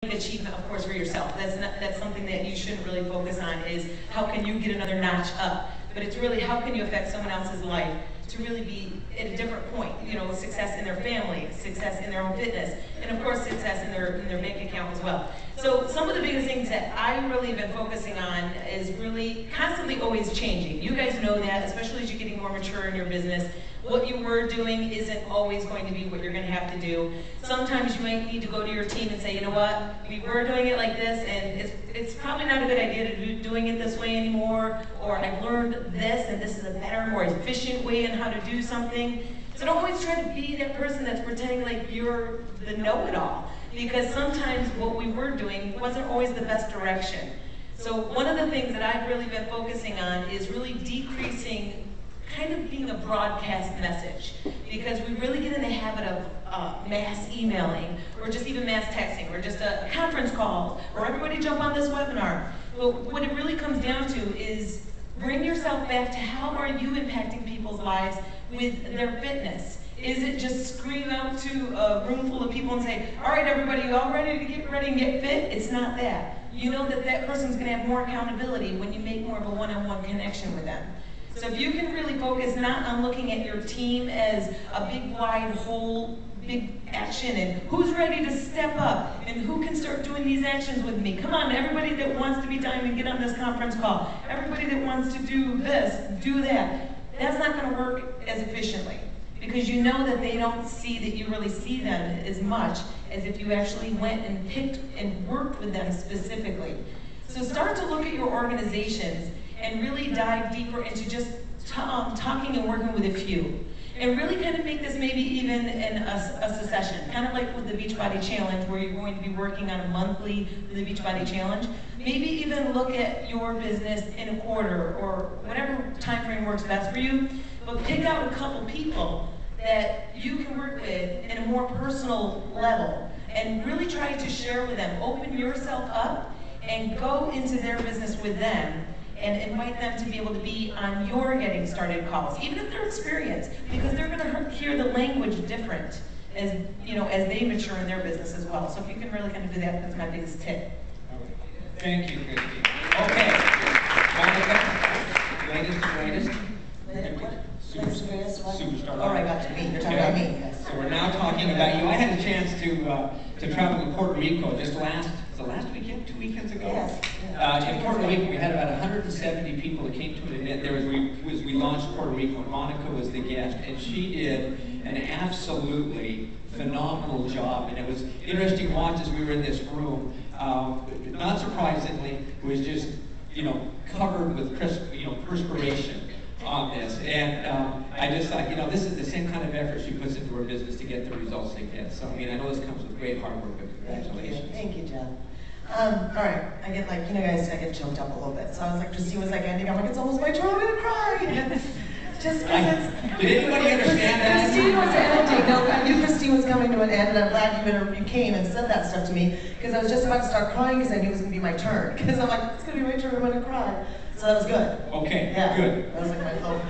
achievement, of course, for yourself. That's something that you shouldn't really focus on, is how can you get another notch up. But it's really how can you affect someone else's life to really be at a different point. You know, success in their family, success in their own fitness, and of course success in their bank account as well. So some of the biggest things that I really have been focusing on is really constantly always changing. You guys know that, especially as you're getting more mature in your business. What you were doing isn't always going to be what you're going to have to do. Sometimes you might need to go to your team and say, you know what, we were doing it like this, and it's probably not a good idea to be doing it this way anymore, or I've learned this, and this is a better, more efficient way in how to do something. So don't always try to be that person that's pretending like you're the know-it-all, because sometimes what we were doing wasn't always the best direction. So one of the things that I've really been focusing on is really decreasing kind of being a broadcast message, because we really get in the habit of mass emailing, or just even mass texting, or just a conference call, or everybody jump on this webinar. But what it really comes down to is bring yourself back to how are you impacting people's lives with their fitness. Is it just scream out to a room full of people and say, all right, everybody, you all ready to get ready and get fit? It's not that. You know that that person's going to have more accountability when you make more of a one-on-one connection with them. So if you can really focus not on looking at your team as a big, wide, whole, big action, and who's ready to step up, and who can start doing these actions with me. Come on, everybody that wants to be Diamond, get on this conference call. Everybody that wants to do this, do that. That's not going to work as efficiently, because you know that they don't see that you really see them as much as if you actually went and picked and worked with them specifically. So start to look at your organizations and really dive deeper into just talking and working with a few. And really kind of make this maybe even in a session, kind of like with the Beachbody Challenge, where you're going to be working on a monthly with the Beachbody Challenge. Maybe even look at your business in a quarter, or whatever time frame works best for you, but pick out a couple people that you can work with in a more personal level, and really try to share with them. Open yourself up and go into their business with them, and invite them to be able to be on your getting started calls, even if they're experienced, because they're going to hear the language different as as they mature in their business as well. So if you can really kind of do that, that's my biggest tip. All right. Thank you, Christy. Okay, Monica, latest. Superstar. Oh, I got to me. You're talking about me. Yes. So we're now talking about you. I had a chance to travel to Puerto Rico just last weekend, 2 weekends ago. Yes. In Puerto Rico, we had about 170 people that came to an event. We launched Puerto Rico, and Monica was the guest, and she did an absolutely phenomenal job. And it was interesting to watch as we were in this room. Not surprisingly, it was just covered with perspiration on this, and I just thought, this is the same kind of effort she puts into her business to get the results they get. So I know this comes with great hard work, but congratulations. Thank you, John. All right, I get guys, I get choked up a little bit. So I was like, Christine was like ending, I'm like, it's almost my turn, I'm gonna cry. Just because it's... Did anybody understand that? Christine was ending. No, I knew Christine was coming to an end, and I'm glad you came and said that stuff to me, because I was just about to start crying because I knew it was gonna be my turn. Because I'm like, it's gonna be my turn, I'm gonna cry. So that was good. Okay, yeah, good. That was like my hope.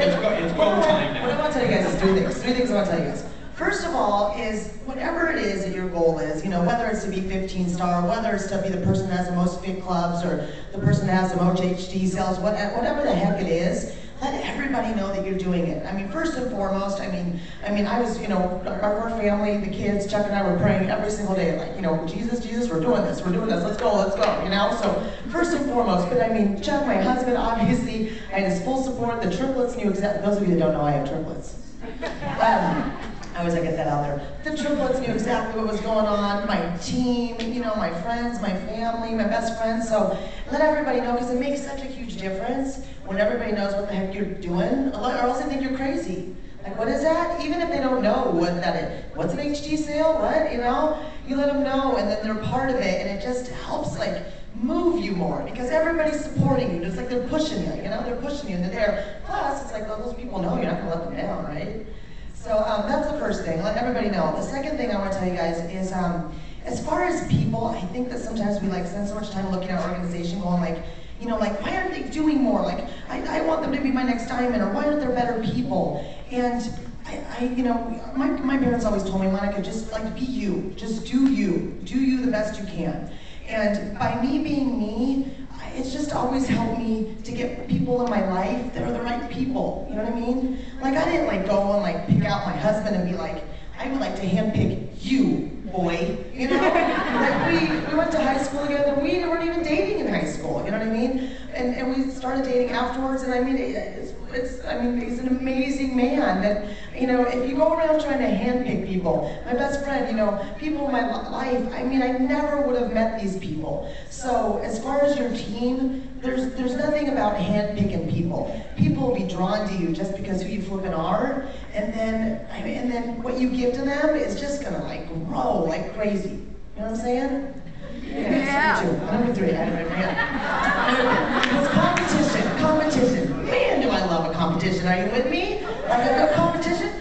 It's go time now. What I want to tell you guys is three things I want to tell you guys. First of all is, whatever it is that your goal is, whether it's to be 15-star, whether it's to be the person that has the most fit clubs, or the person that has the most HD sales, whatever the heck it is, let everybody know that you're doing it. First and foremost, I was, our family, the kids, Chuck and I were praying every single day, like, Jesus, we're doing this, let's go, So, first and foremost, but Chuck, my husband, obviously, I had his full support. The triplets knew exactly, those of you that don't know, I have triplets. I always get that out there. The triplets knew exactly what was going on. My team, my friends, my family, my best friends. So let everybody know, because it makes such a huge difference when everybody knows what the heck you're doing, or else they think you're crazy. Like, what is that? Even if they don't know what that is. What's an HD sale? What? You let them know, and then they're part of it, and it just helps, move you more, because everybody's supporting you. Just like they're pushing you, they're pushing you, and they're there. Plus, it's like, well, those people know you're not going to let them down, right? So that's the first thing, let everybody know. The second thing I want to tell you guys is, as far as people, I think that sometimes we spend so much time looking at our organization going why aren't they doing more? I want them to be my next diamond, or why aren't there better people? And I my parents always told me, Monica, just like be you, just do you the best you can. And by me being me, it's just always helped me to get people in my life that are the right people, you know what I mean? Like I didn't like go and like pick out my husband and be like, I would like to handpick you, boy, you know? Like we went to high school together, we weren't even dating in high school, you know what I mean? And we started dating afterwards, and I mean, he's an amazing man that, if you go around trying to handpick people, my best friend, people in my life, I never would have met these people. So as far as your team, there's nothing about handpicking people. People will be drawn to you just because who you flipping are, and then what you give to them is just gonna like grow like crazy. You know what I'm saying? Yeah. Number 3, I have it right here. It's competition. Man, do I love a competition. Are you with me? A competition?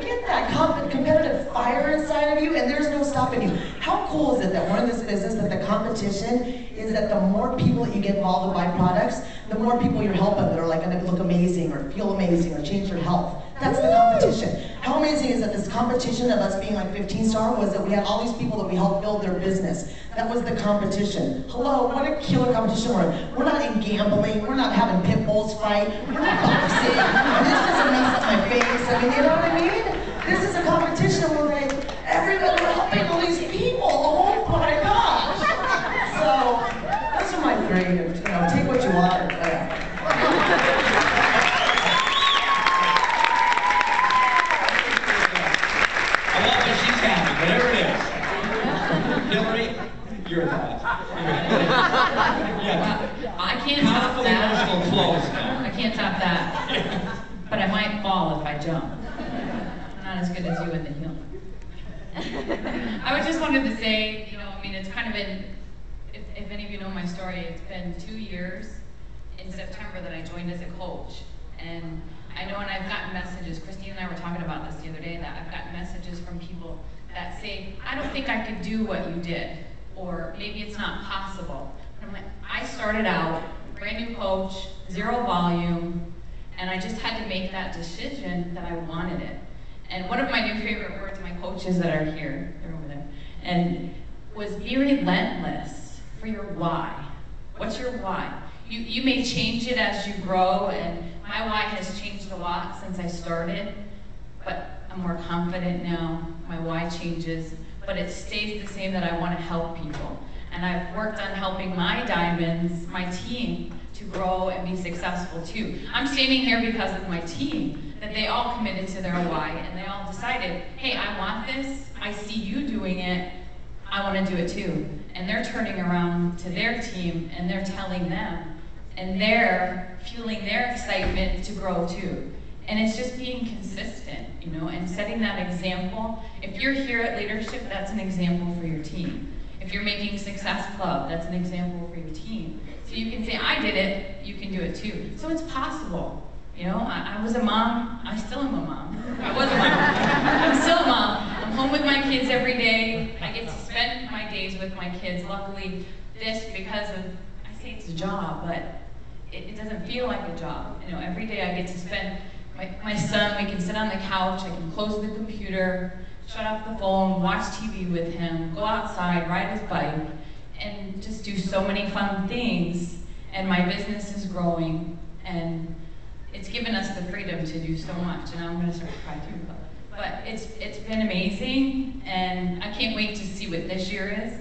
Get that competitive fire inside of you, and there's no stopping you. How cool is it that we're in this business, that the competition is that the more people that you get involved with buy products, the more people you're helping that are like going to look amazing or feel amazing or change your health. That's the competition. How amazing is that this competition of us being like 15 star was that we had all these people that we helped build their business. That was the competition. Hello, what a killer competition we're in. We're not in gambling, we're not having pit bulls fight, we're not boxing. This doesn't mess up my face. You know what I mean? This is a competition where like everybody, we're helping all these people. Oh my gosh. So those are my 3, take what you want. Whatever it is. Hillary, your thoughts. I can't top that. Emotional close now. I can't top that. But I might fall if I jump. I'm not as good as you in the hill. I just wanted to say, it's kind of been, if any of you know my story, it's been 2 years in September that I joined as a coach. And I know, and I've gotten messages, Christine and I were talking about this the other day, that I've gotten messages from people that say, I don't think I could do what you did, or maybe it's not possible. And I'm like, I started out, brand new coach, 0 volume, and I just had to make that decision that I wanted it. And one of my new favorite words, my coaches that are here, they're over there, and was be relentless for your why. What's your why? You may change it as you grow, and my why has changed a lot since I started, but I'm more confident now. My why changes, but it stays the same, that I want to help people. And I've worked on helping my diamonds, my team, to grow and be successful too. I'm standing here because of my team, that they all committed to their why, and they all decided, hey, I want this, I see you doing it, I want to do it too. And they're turning around to their team, and they're telling them, and they're fueling their excitement to grow too. And it's just being consistent, and setting that example. If you're here at leadership, that's an example for your team. If you're making Success Club, that's an example for your team. So you can say, I did it, you can do it too. So it's possible. I was a mom, I still am a mom. I was a mom, I'm still a mom. I'm home with my kids every day. I get to spend my days with my kids. Luckily, because of, I say it's a job, but it doesn't feel like a job. Every day I get to spend my son, we can sit on the couch, I can close the computer, shut off the phone, watch TV with him, go outside, ride his bike, and just do so many fun things. And my business is growing, and it's given us the freedom to do so much. And I'm gonna start to cry too, but it's been amazing, and I can't wait to see what this year is.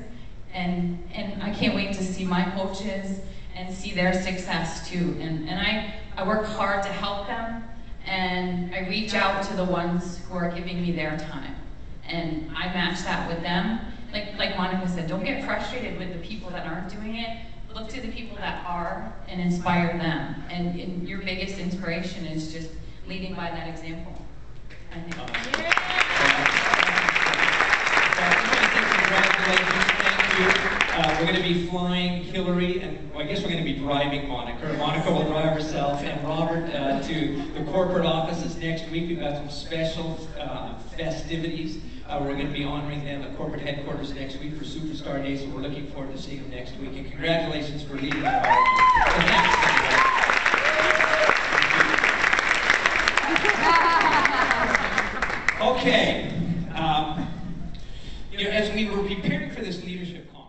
And I can't wait to see my coaches and see their success too. And I work hard to help them, and I reach out to the ones who are giving me their time. And I match that with them. Like Monica said, don't get frustrated with the people that aren't doing it. Look to the people that are and inspire them. And your biggest inspiration is just leading by that example, I think. Congratulations, thank you. We're going to be flying Hillary, and I guess we're going to be driving Monica. Monica will drive herself, and Robert to the corporate offices next week. We've got some special festivities. We're going to be honoring them at corporate headquarters next week for Superstar Day, so we're looking forward to seeing them next week. And congratulations for leading our Okay. You know, as we were preparing for this leadership conference,